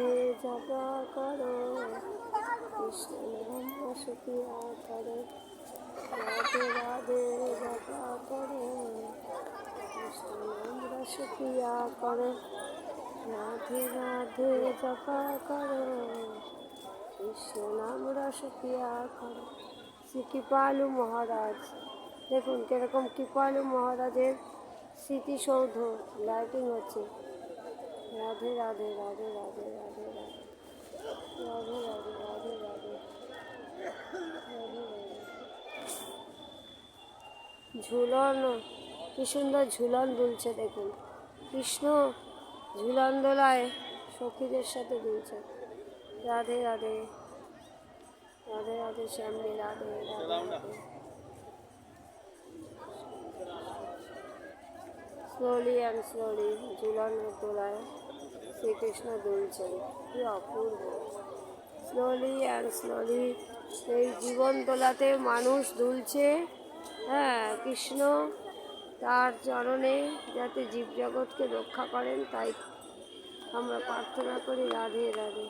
রাধে জপা করো, কৃষ্ণ নাম রসপিয়া করো, রাধে রাধে জপা করো, কৃষ্ণ নাম রসপিয়া করো, রাধে রাধে জপা করো, কৃষ্ণ নাম রসপিয়া করো। শ্রী কৃপালু মহারাজ, দেখুন কিরকম কৃপালু মহারাজের স্মৃতিসৌধ লাইটিং হচ্ছে। রাধে রাধে রাধে রাধে রাধে রাধে রাধে রাধে রাধে রাধে রাধে রাধে। ঝুলন, কি সুন্দর ঝুলন দুলছে দেখুন। কৃষ্ণ ঝুলন দোলায় সখীদের সাথে দুলছে। Radhe Radhe Radhe Radhe Shyame Radhe Radhe Radhe. Slowly and slowly ঝুলনের দোলায় শ্রীকৃষ্ণ দুলছেন, কি অপূর্ব। স্লোলি অ্যান্ড স্লোলি এই জীবন দোলাতে মানুষ দুলছে। হ্যাঁ, কৃষ্ণ তার চরণে যাতে জীবজগৎকে রক্ষা করেন, তাই আমরা প্রার্থনা করি রাধে রাধে।